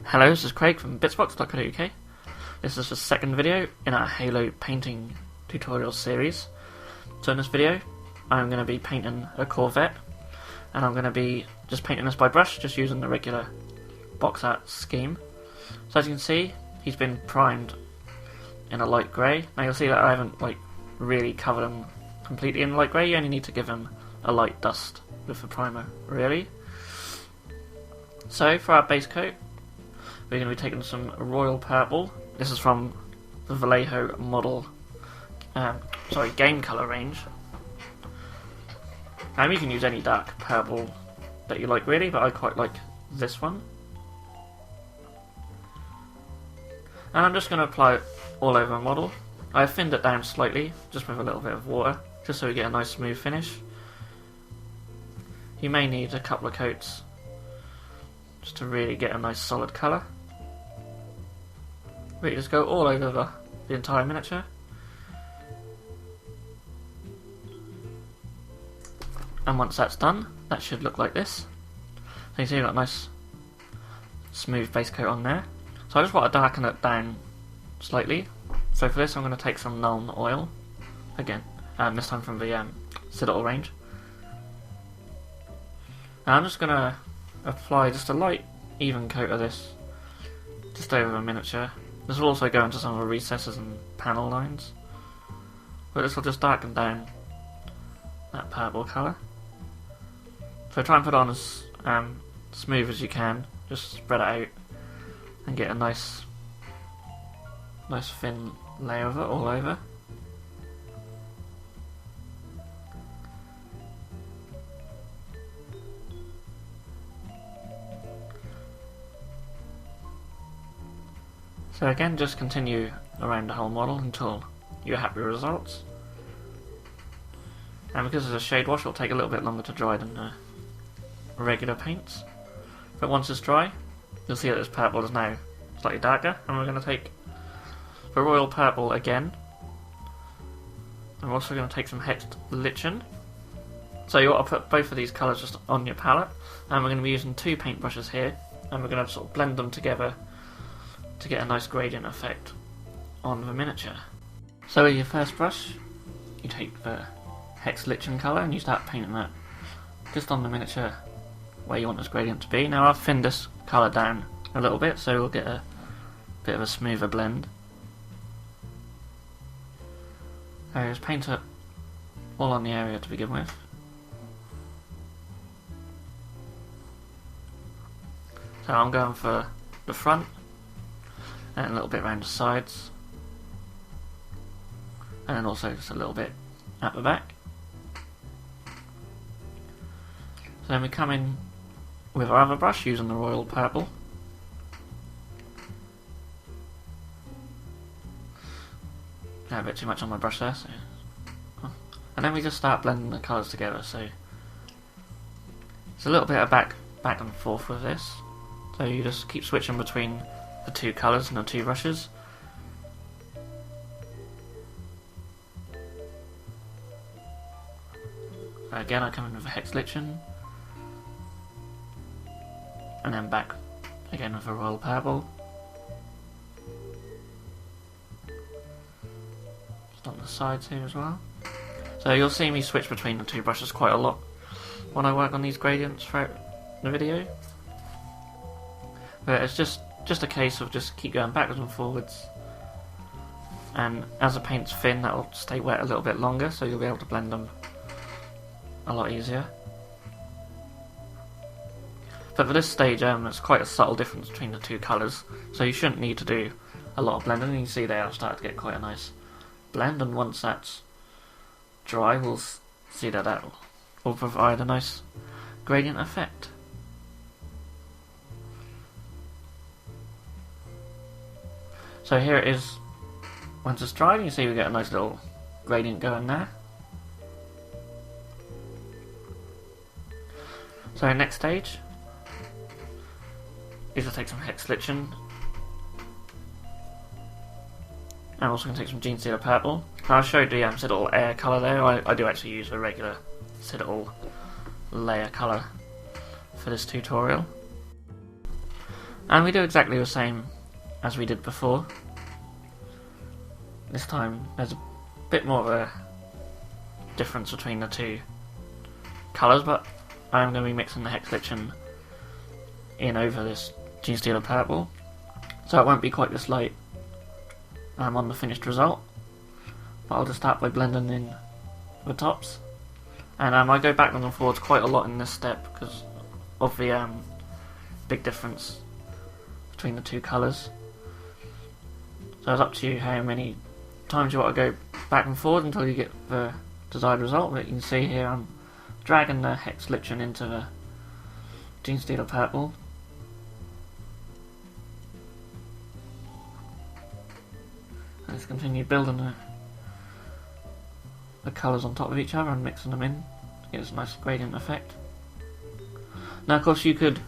Hello, this is Craig from bitsbox.co.uk. This is the second video in our Halo painting tutorial series. So in this video, I'm going to be painting a Corvette, and I'm going to be just painting this by brush, just using the regular box art scheme. So as you can see, he's been primed in a light grey. Now you'll see that I haven't really covered him completely in light grey. You only need to give him a light dust with the primer, really. So for our base coat, we're going to be taking some royal purple. This is from the Vallejo model, game colour range. You can use any dark purple that you like really, but I quite like this one. And I'm just going to apply it all over the model. I've thinned it down slightly, just with a little bit of water, just so we get a nice smooth finish. You may need a couple of coats just to really get a nice solid colour. Really just go all over the entire miniature. And once that's done, that should look like this. So you see we've got a nice smooth base coat on there. So I just want to darken it down slightly. So for this I'm going to take some Nuln oil, again, this time from the Citadel range. And I'm just going to apply just a light, even coat of this just over the miniature. This will also go into some of the recesses and panel lines, but this will just darken down that purple colour. So try and put it on as smooth as you can, just spread it out and get a nice thin layer of it all over. So again, just continue around the whole model until you're happy with results. And because it's a shade wash, it'll take a little bit longer to dry than regular paints. But once it's dry, you'll see that this purple is now slightly darker, and we're going to take the royal purple again. And we're also going to take some hexed lichen. So you want to put both of these colours just on your palette, and we're going to be using two paintbrushes here, and we're going to sort of blend them together to get a nice gradient effect on the miniature. So with your first brush, you take the hex lichen colour and you start painting that just on the miniature where you want this gradient to be. Now I've thinned this colour down a little bit, so we'll get a bit of a smoother blend. So just paint it all on the area to begin with. So I'm going for the front, and a little bit around the sides, and then also just a little bit at the back. So then we come in with our other brush using the royal purple. A bit too much on my brush there, so. And then we just start blending the colours together, so it's a little bit of back and forth with this. So you just keep switching between the two colours and the two brushes. Again, I come in with a hex lichen, and then back again with a royal purple. Just on the sides here as well. So you'll see me switch between the two brushes quite a lot when I work on these gradients throughout the video. But it's just a case of just keep going backwards and forwards, and as the paint's thin, that will stay wet a little bit longer, so you'll be able to blend them a lot easier. But for this stage, it's quite a subtle difference between the two colours, so you shouldn't need to do a lot of blending. You can see there I've started to get quite a nice blend, and once that's dry, we'll see that will provide a nice gradient effect. So here it is once it's dried. You see we get a nice little gradient going there. So next stage is to take some hex lichen. I'm also going to take some Gene Stealer purple. Now I showed the Citadel air colour there. I do actually use the regular Citadel layer colour for this tutorial. And we do exactly the same as we did before. This time there's a bit more of a difference between the two colours, but I'm going to be mixing the hex lichen in over this Gene Stealer purple, so it won't be quite this light on the finished result. But I'll just start by blending in the tops, and I go backwards and forwards quite a lot in this step because of the big difference between the two colours. So it's up to you how many times you want to go back and forward until you get the desired result. But you can see here I'm dragging the hex lichen into the Gene Stealer purple. Let's continue building the colours on top of each other and mixing them in to get this nice gradient effect. Now of course you could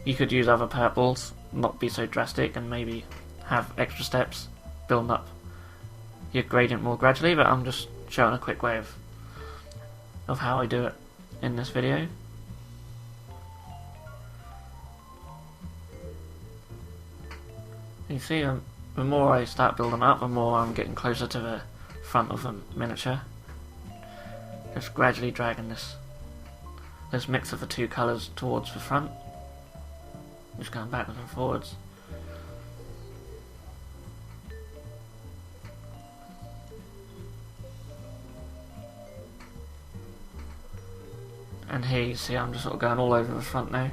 use other purples, not be so drastic, and maybe have extra steps building up your gradient more gradually, but I'm just showing a quick way of how I do it in this video. You see, the more I start building up, the more I'm getting closer to the front of the miniature. Just gradually dragging this mix of the two colours towards the front. Just going backwards and forwards. And here you see I'm just sort of going all over the front now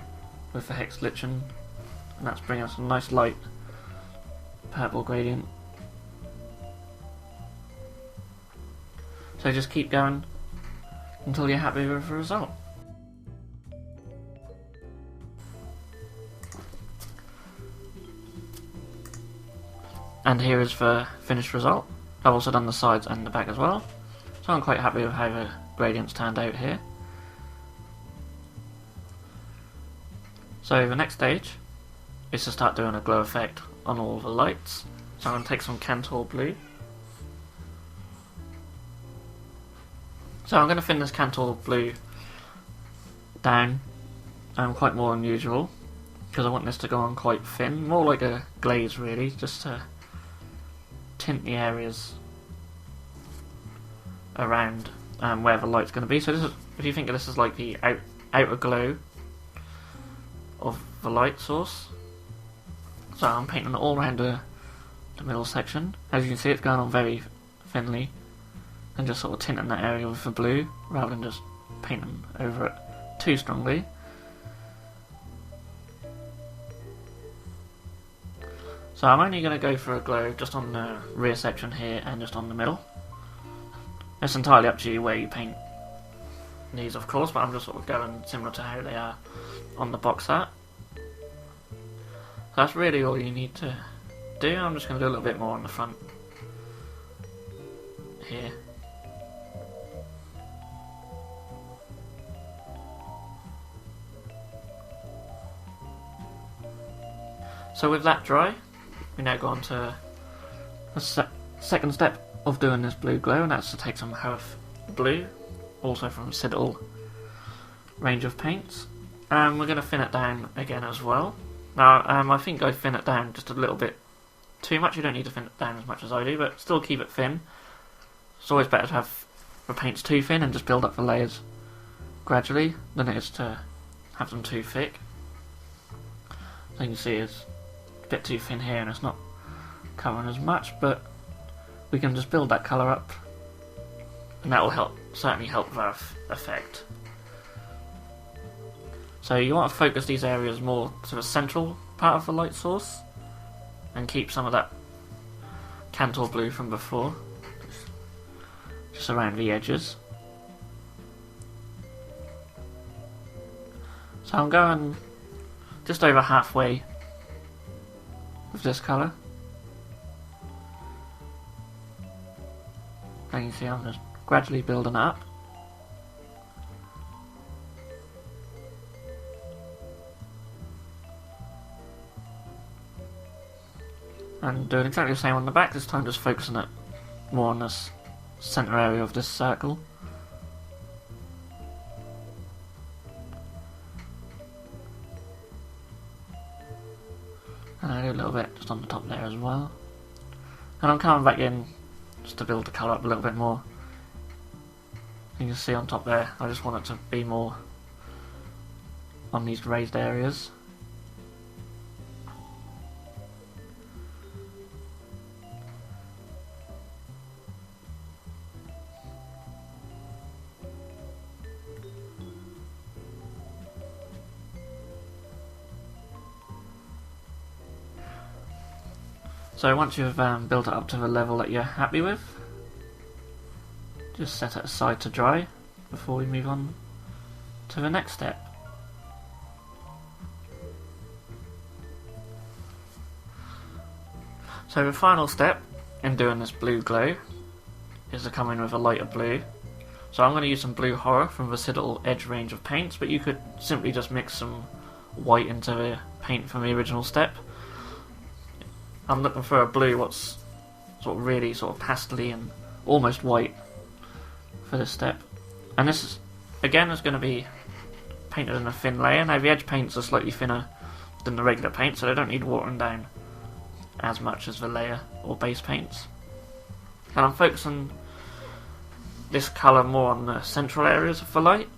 with the hex lichen, and that's bringing us a nice light purple gradient. So just keep going until you're happy with the result. And here is the finished result. I've also done the sides and the back as well, so I'm quite happy with how the gradients turned out here. So the next stage is to start doing a glow effect on all the lights. So I'm going to take some Cantor blue. So I'm going to thin this Cantor blue down quite more than usual, because I want this to go on quite thin, more like a glaze really, just to tint the areas around where the light's going to be. So this is, if you think of this as like the outer glow of the light source. So I'm painting it all around the middle section. As you can see, it's going on very thinly, and just sort of tinting that area with the blue rather than just painting over it too strongly. So I'm only going to go for a glow just on the rear section here and just on the middle. It's entirely up to you where you paint these, of course, but I'm just sort of going similar to how they are on the box art. So that's really all you need to do. I'm just going to do a little bit more on the front here. So with that dry, we now go on to the second step of doing this blue glow, and that's to take some Hearth blue, also from Citadel range of paints, and we're going to thin it down again as well. Now I think I thin it down just a little bit too much. You don't need to thin it down as much as I do, but still keep it thin. It's always better to have the paints too thin and just build up the layers gradually than it is to have them too thick. So you can see it's a bit too thin here and it's not covering as much, but we can just build that colour up and that will certainly help that effect. So you want to focus these areas more to the central part of the light source and keep some of that Cantor blue from before just around the edges. So I'm going just over halfway with this colour. And you see I'm just gradually building it up. And doing exactly the same on the back, this time just focusing it more on this centre area of this circle. And I do a little bit just on the top there as well. And I'm coming back in just to build the colour up a little bit more. You can see on top there, I just want it to be more on these raised areas. So once you've built it up to the level that you're happy with, just set it aside to dry before we move on to the next step. So the final step in doing this blue glow is to come in with a lighter blue. So I'm going to use some blue horror from the Citadel Edge range of paints, but you could simply just mix some white into the paint from the original step. I'm looking for a blue what's really pastel-y and almost white for this step. And this is, again, is going to be painted in a thin layer. Now the edge paints are slightly thinner than the regular paint, so they don't need watering down as much as the layer or base paints. And I'm focusing this colour more on the central areas of the light,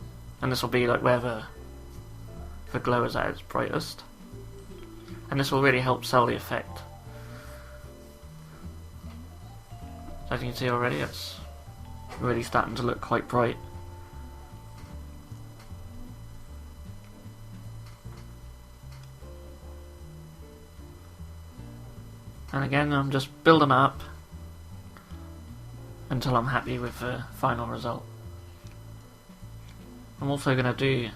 and this will be like where the glow is at its brightest. And this will really help sell the effect. As you can see already, it's really starting to look quite bright. And again, I'm just building up until I'm happy with the final result. I'm also going to do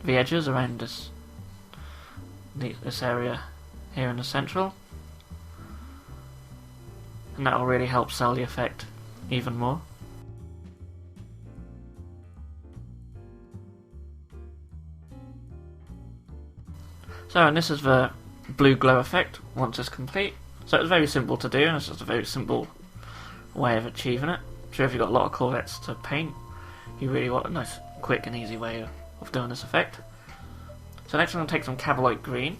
the edges around this area here in the central. And that will really help sell the effect even more. So, and this is the blue glow effect once it's complete. So it's very simple to do, and it's just a very simple way of achieving it. So if you've got a lot of Corvettes to paint, you really want a nice, quick and easy way of doing this effect. So next I'm going to take some Cabalite Green.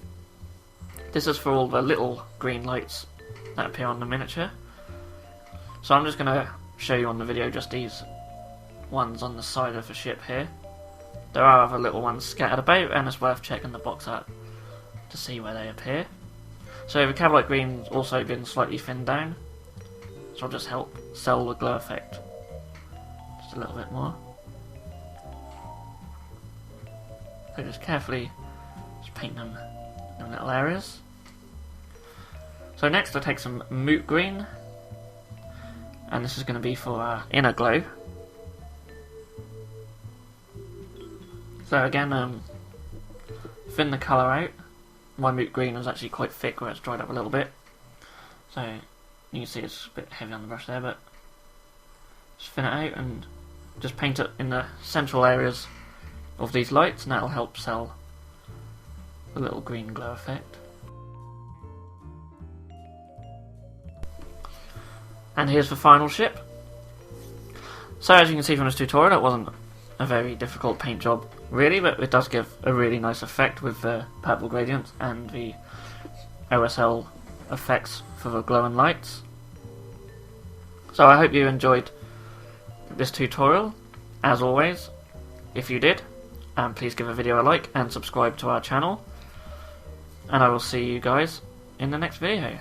This is for all the little green lights that appear on the miniature. So I'm just going to show you on the video just these ones on the side of the ship here. There are other little ones scattered about, and it's worth checking the box art to see where they appear. So the Cabalite Green's also been slightly thinned down, so I'll just help sell the glow effect just a little bit more. So just carefully just paint them in little areas. So next I take some Moot Green, and this is going to be for our inner glow. So again, thin the colour out. My Moot Green is actually quite thick where it's dried up a little bit. So you can see it's a bit heavy on the brush there, but just thin it out and just paint it in the central areas of these lights, and that'll help sell the little green glow effect. And here's the final ship. So as you can see from this tutorial, it wasn't a very difficult paint job really, but it does give a really nice effect with the purple gradients and the OSL effects for the glowing lights. So I hope you enjoyed this tutorial. As always, if you did, please give the video a like and subscribe to our channel, and I will see you guys in the next video.